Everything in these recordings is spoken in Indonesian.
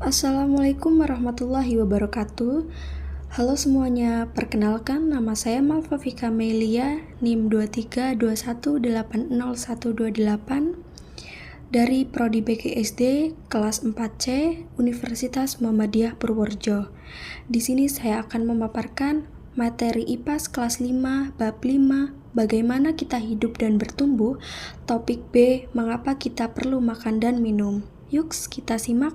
Assalamualaikum warahmatullahi wabarakatuh. Halo semuanya, perkenalkan nama saya Malva Vika Melia, NIM 2321801128 dari Prodi BGSD kelas 4C Universitas Muhammadiyah Purworejo. Di sini saya akan memaparkan materi IPAS kelas 5 bab 5 bagaimana kita hidup dan bertumbuh. Topik B, mengapa kita perlu makan dan minum. Yuk kita simak.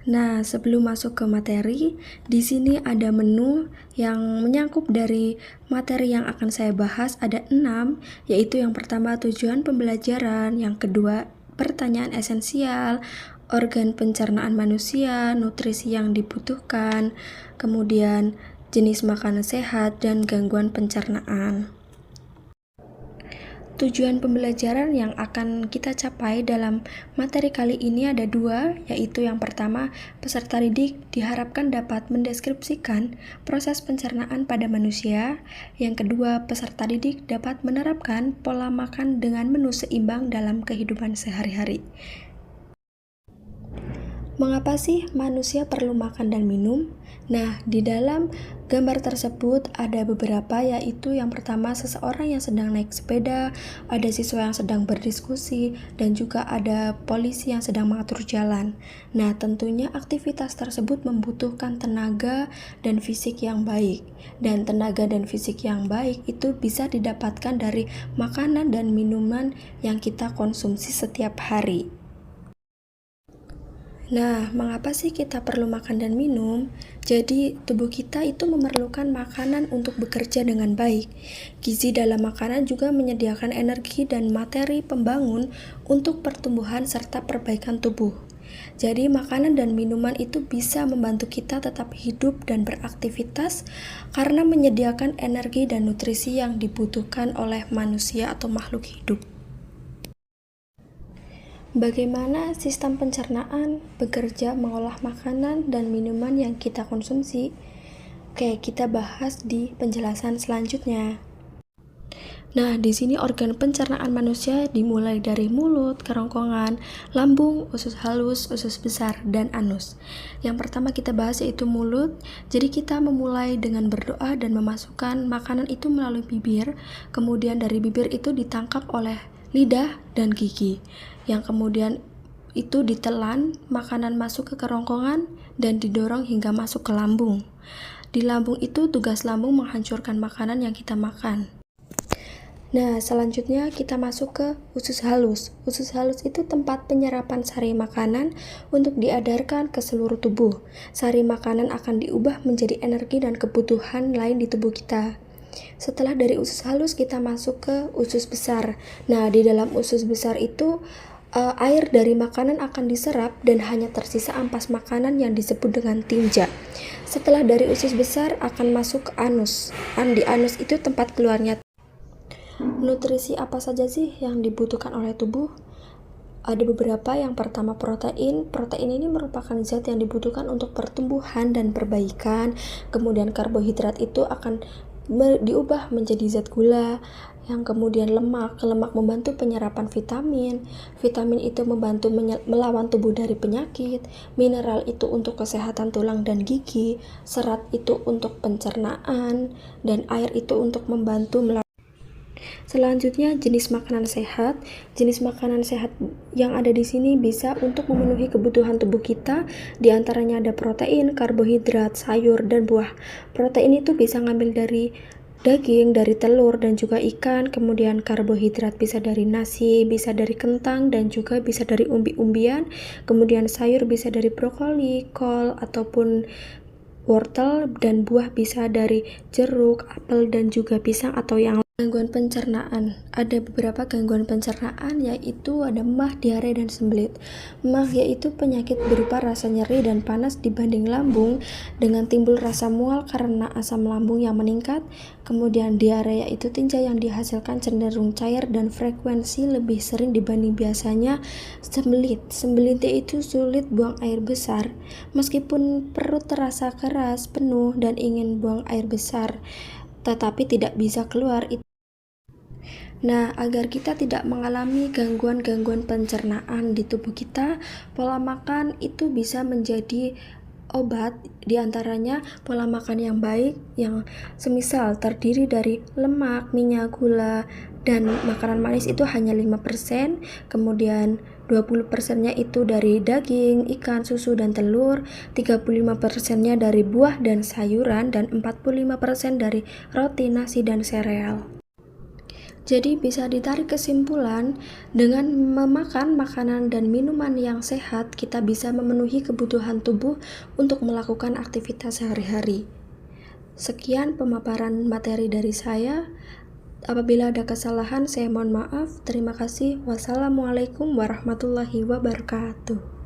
Nah, sebelum masuk ke materi, di sini ada menu yang menyangkup dari materi yang akan saya bahas ada 6, yaitu yang pertama tujuan pembelajaran, yang kedua pertanyaan esensial, organ pencernaan manusia, nutrisi yang dibutuhkan, kemudian jenis makanan sehat, dan gangguan pencernaan. Tujuan pembelajaran yang akan kita capai dalam materi kali ini ada 2, yaitu yang pertama, peserta didik diharapkan dapat mendeskripsikan proses pencernaan pada manusia. Yang kedua, peserta didik dapat menerapkan pola makan dengan menu seimbang dalam kehidupan sehari-hari. Mengapa sih manusia perlu makan dan minum? Nah, di dalam gambar tersebut ada beberapa, yaitu yang pertama seseorang yang sedang naik sepeda, ada siswa yang sedang berdiskusi, dan juga ada polisi yang sedang mengatur jalan. Nah, tentunya aktivitas tersebut membutuhkan tenaga dan fisik yang baik. Dan tenaga dan fisik yang baik itu bisa didapatkan dari makanan dan minuman yang kita konsumsi setiap hari. Nah, mengapa sih kita perlu makan dan minum? Jadi, tubuh kita itu memerlukan makanan untuk bekerja dengan baik. Gizi dalam makanan juga menyediakan energi dan materi pembangun untuk pertumbuhan serta perbaikan tubuh. Jadi, makanan dan minuman itu bisa membantu kita tetap hidup dan beraktivitas karena menyediakan energi dan nutrisi yang dibutuhkan oleh manusia atau makhluk hidup. Bagaimana sistem pencernaan bekerja mengolah makanan dan minuman yang kita konsumsi? Oke, kita bahas di penjelasan selanjutnya. Nah, di sini organ pencernaan manusia dimulai dari mulut, kerongkongan, lambung, usus halus, usus besar, dan anus. Yang pertama kita bahas yaitu mulut. Jadi kita memulai dengan berdoa dan memasukkan makanan itu melalui bibir. Kemudian dari bibir itu ditangkap oleh lidah dan gigi, yang kemudian itu ditelan, makanan masuk ke kerongkongan dan didorong hingga masuk ke lambung. Di lambung itu tugas lambung menghancurkan makanan yang kita makan. Nah, selanjutnya kita masuk ke usus halus. Usus halus itu tempat penyerapan sari makanan untuk diedarkan ke seluruh tubuh. Sari makanan akan diubah menjadi energi dan kebutuhan lain di tubuh kita. Setelah dari usus halus kita masuk ke usus besar. Nah, di dalam usus besar itu air dari makanan akan diserap dan hanya tersisa ampas makanan yang disebut dengan tinja. Setelah dari usus besar akan masuk ke anus. Di anus itu tempat keluarnya. Nutrisi apa saja sih yang dibutuhkan oleh tubuh? Ada beberapa. Yang pertama protein. Protein ini merupakan zat yang dibutuhkan untuk pertumbuhan dan perbaikan. Kemudian karbohidrat itu akan diubah menjadi zat gula, yang kemudian lemak membantu penyerapan vitamin itu membantu melawan tubuh dari penyakit, mineral itu untuk kesehatan tulang dan gigi, serat itu untuk pencernaan, dan air itu untuk membantu Selanjutnya, jenis makanan sehat. Jenis makanan sehat yang ada di sini bisa untuk memenuhi kebutuhan tubuh kita. Di antaranya ada protein, karbohidrat, sayur, dan buah. Protein itu bisa ngambil dari daging, dari telur, dan juga ikan. Kemudian karbohidrat bisa dari nasi, bisa dari kentang, dan juga bisa dari umbi-umbian. Kemudian sayur bisa dari brokoli, kol, ataupun wortel, dan buah bisa dari jeruk, apel, dan juga pisang atau yang Gangguan pencernaan. Ada beberapa gangguan pencernaan, yaitu ada MAH, diare, dan sembelit. MAH yaitu penyakit berupa rasa nyeri dan panas di banding lambung dengan timbul rasa mual karena asam lambung yang meningkat. Kemudian diare yaitu tinja yang dihasilkan cenderung cair dan frekuensi lebih sering dibanding biasanya. Sembelit itu sulit buang air besar meskipun perut terasa keras, penuh, dan ingin buang air besar tetapi tidak bisa keluar. Nah, agar kita tidak mengalami gangguan-gangguan pencernaan di tubuh kita, pola makan itu bisa menjadi obat, diantaranya pola makan yang baik, yang semisal terdiri dari lemak, minyak, gula, dan makanan manis itu hanya 5%, kemudian 20%-nya itu dari daging, ikan, susu, dan telur, 35%-nya dari buah dan sayuran, dan 45% dari roti, nasi, dan sereal. Jadi bisa ditarik kesimpulan, dengan memakan makanan dan minuman yang sehat, kita bisa memenuhi kebutuhan tubuh untuk melakukan aktivitas sehari-hari. Sekian pemaparan materi dari saya. Apabila ada kesalahan, saya mohon maaf. Terima kasih. Wassalamualaikum warahmatullahi wabarakatuh.